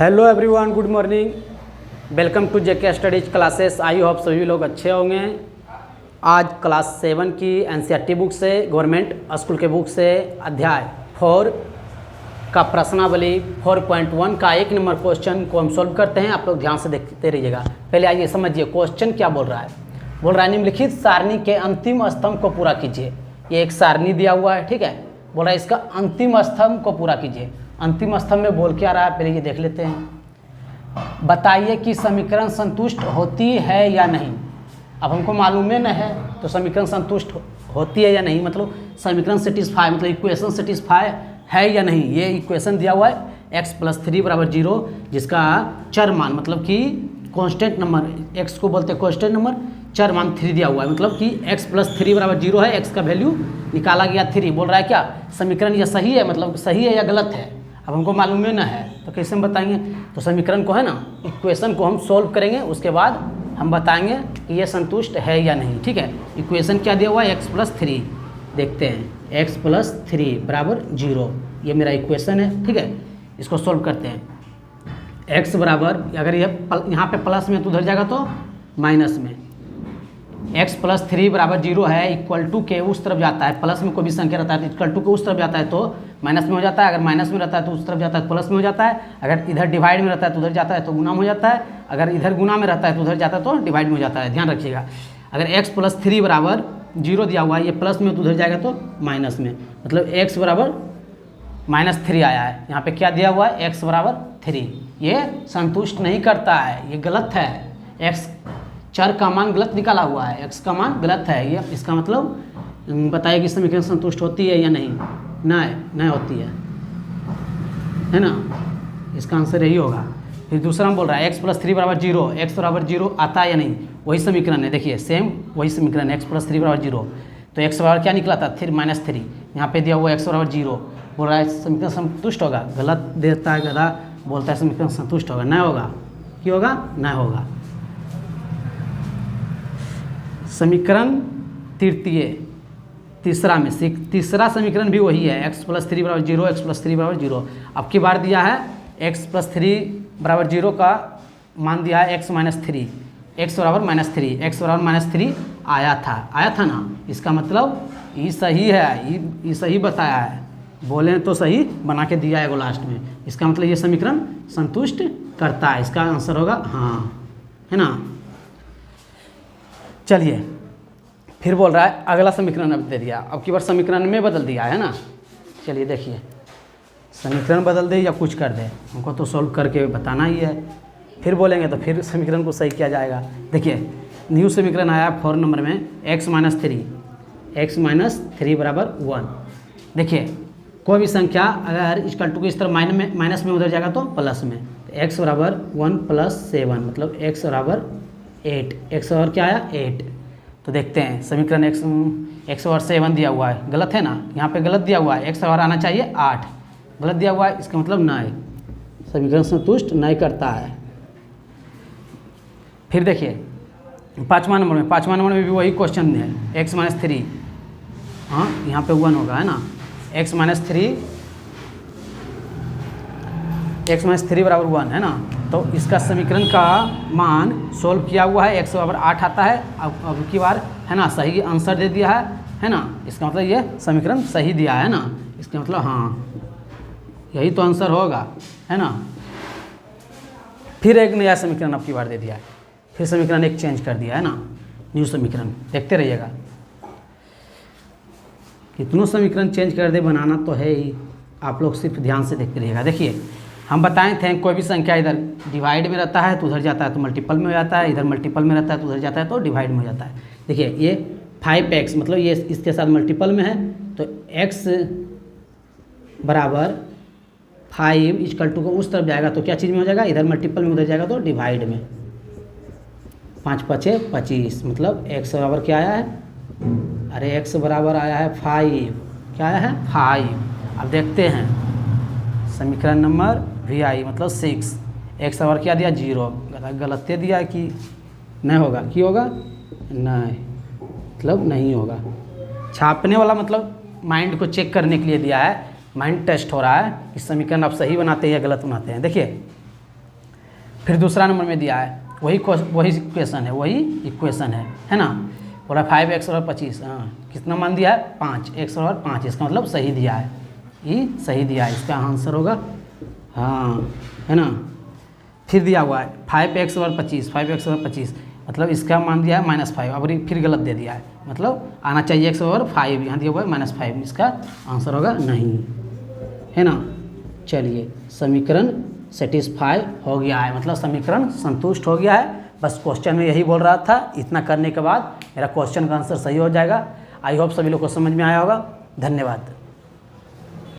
Hello everyone, good morning. Welcome to JK studies classes. I hope सभी लोग अच्छे होंगे। आज क्लास 7 की एनसीईआरटी बुक से, गवर्नमेंट स्कूल के बुक से अध्याय 4 का प्रश्नावली 4.1 का 1 नंबर क्वेश्चन को हम सॉल्व करते हैं। आप लोग ध्यान से देखते रहिएगा। पहले आइए समझिए क्वेश्चन क्या बोल रहा है। बोल रहा है निम्नलिखित सारणी के अंतिम स्तंभ को पूरा कीजिए। ये एक सारणी दिया हुआ है, ठीक है। बोल रहा है इसका अंतिम स्तंभ को पूरा कीजिए। अंतिम स्तंभ में बोल क्या रहा है, पहले ये देख लेते हैं। बताइए कि समीकरण संतुष्ट होती है या नहीं। अब हमको मालूम है न है तो समीकरण संतुष्ट होती है या नहीं, मतलब समीकरण सेटिस्फाई, मतलब इक्वेशन सेटिस्फाई है या नहीं। ये इक्वेशन दिया हुआ है x + 3 = 0, जिसका चर मान मतलब कि कांस्टेंट नंबर, x को बोलते हैं कांस्टेंट नंबर, चर मान 3 दिया हुआ है, मतलब कि x + 3 = 0 है। x का वैल्यू निकाला गया 3। बोल रहा है क्या समीकरण यह सही है, मतलब सही है या गलत है। अब हमको मालूम है ना है तो कैसे हम बताएंगे। तो समीकरण को है ना, इक्वेशन को हम सोल्व करेंगे, उसके बाद हम बताएंगे कि ये संतुष्ट है या नहीं, ठीक है। इक्वेशन क्या दिया हुआ है x + 3, देखते हैं x + 3 = 0। ये मेरा इक्वेशन है, ठीक है। इसको सोल्व करते हैं। x बराबर, अगर ये यहाँ पे प्लस में तो उधर जाएगा तो माइनस में। x + 3 = 0 है, इक्वल टू के उस तरफ जाता है। प्लस में कोई भी संख्या रहता है तो इक्वल टू के उस तरफ जाता है तो माइनस में हो जाता है। अगर माइनस में रहता है तो उस तरफ जाता है तो प्लस में हो जाता है। अगर इधर डिवाइड में रहता है तो उधर जाता है तो गुना में हो जाता है। अगर इधर गुना में रहता है तो उधर जाता है तो डिवाइड में हो जाता है। ध्यान रखिएगा। अगर x + 3 = 0 दिया हुआ है, ये प्लस में तो उधर जाएगा तो माइनस में, मतलब x = -3 आया है। यहाँ पे क्या दिया हुआ है x = 3। ये संतुष्ट नहीं करता है, ये गलत है। x चर का मान गलत निकाला हुआ है, x का मान गलत है। ये इसका मतलब बताइए कि समीकरण संतुष्ट होती है या नहीं। नहीं होती है ना। इसका आंसर यही होगा। फिर दूसरा हम बोल रहा है x + 3 = 0, x = 0 आता है या नहीं। वही समीकरण है, देखिए सेम वही समीकरण है, x + 3 = 0। तो x बराबर क्या निकला था, -3। यहाँ पे दिया हुआ x = 0। बोल रहा है समीकरण संतुष्ट होगा, गलत देता है गधा, बोलता है समीकरण संतुष्ट होगा। नहीं होगा, क्यों होगा, नहीं होगा। समीकरण तीसरा में तीसरा समीकरण भी वही है, x + 3 = 0, x + 3 = 0। अब की बार दिया है x + 3 = 0 का मान दिया है x - 3, x = -3, x = -3 आया था ना। इसका मतलब ये सही है, ये सही बताया है, बोले तो सही बना के दिया है लास्ट में। इसका मतलब ये समीकरण संतुष्ट करता है। इसका आंसर होगा हाँ, है ना। चलिए फिर बोल रहा है अगला समीकरण अब दे दिया, अब की बार समीकरण में बदल दिया है ना। चलिए देखिए, समीकरण बदल दे या कुछ कर दे, हमको तो सॉल्व करके बताना ही है। फिर बोलेंगे तो फिर समीकरण को सही किया जाएगा। देखिए न्यू समीकरण आया 4 नंबर में, x - 3 = 1। देखिए कोई भी संख्या अगर इक्वल टू के इस तरह माइनस में उधर जाएगा तो प्लस में। तो x = 1 + 7, मतलब x = 8। x और क्या आया 8। तो देखते हैं समीकरण x और 7 दिया हुआ है, गलत है ना। यहाँ पे गलत दिया हुआ है, x और आना चाहिए 8, गलत दिया हुआ है। इसका मतलब नहीं, समीकरण संतुष्ट नहीं करता है। फिर देखिए 5वां नंबर में भी वही क्वेश्चन है, x - 3, हाँ यहाँ पे 1 होगा, है ना। x - 3 = 1, है ना। तो इसका समीकरण का मान सोल्व किया हुआ है, x = 8 आता है। अब की बार है ना सही आंसर दे दिया है ना। इसका मतलब ये समीकरण सही दिया है ना। इसका मतलब हाँ यही तो आंसर होगा, है ना। फिर एक नया समीकरण अब की बार दे दिया है, फिर समीकरण एक चेंज कर दिया है ना, न्यू समीकरण। देखते रहिएगा, कितनों समीकरण चेंज कर दे, बनाना तो है ही। आप लोग सिर्फ ध्यान से देखते रहिएगा। देखिए हम बताए थे कोई भी संख्या इधर डिवाइड में रहता है तो उधर जाता है तो मल्टीपल में हो जाता है, इधर मल्टीपल में रहता है तो उधर जाता है तो डिवाइड में हो जाता है। देखिए ये 5x, मतलब ये इसके साथ मल्टीपल में है तो x = 5 = उस तरफ जाएगा तो क्या चीज़ में हो जाएगा, इधर मल्टीपल में उधर जाएगा तो डिवाइड में। 5 × 5 = 25, मतलब x बराबर क्या आया है, अरे x बराबर आया है 5। क्या आया है 5। अब देखते हैं समीकरण नंबर vi, मतलब 6। x बराबर क्या दिया 0, गलत दिया कि नहीं होगा, क्यों होगा नहीं, मतलब नहीं होगा। छापने वाला मतलब माइंड को चेक करने के लिए दिया है, माइंड टेस्ट हो रहा है कि समीकरण आप सही बनाते हैं या गलत बनाते हैं। देखिए फिर दूसरा नंबर में दिया है वही इक्वेशन है ना। बोला 5x और 25, हाँ कितना मान दिया है 5, x और 5, इसका मतलब सही दिया है, ये सही दिया है, इसका आंसर होगा हाँ, है ना। फिर दिया हुआ है 5x और 25 मतलब इसका मान दिया है -5, अब फिर गलत दे दिया है, मतलब आना चाहिए x और 5, यहाँ दिया हुआ है -5, इसका आंसर होगा नहीं, है ना। चलिए समीकरण सेटिस्फाई हो गया है, मतलब समीकरण संतुष्ट हो गया है। बस क्वेश्चन में यही बोल रहा था, इतना करने के बाद मेरा क्वेश्चन का आंसर सही हो जाएगा। आई होप सभी लोग को समझ में आया होगा। धन्यवाद।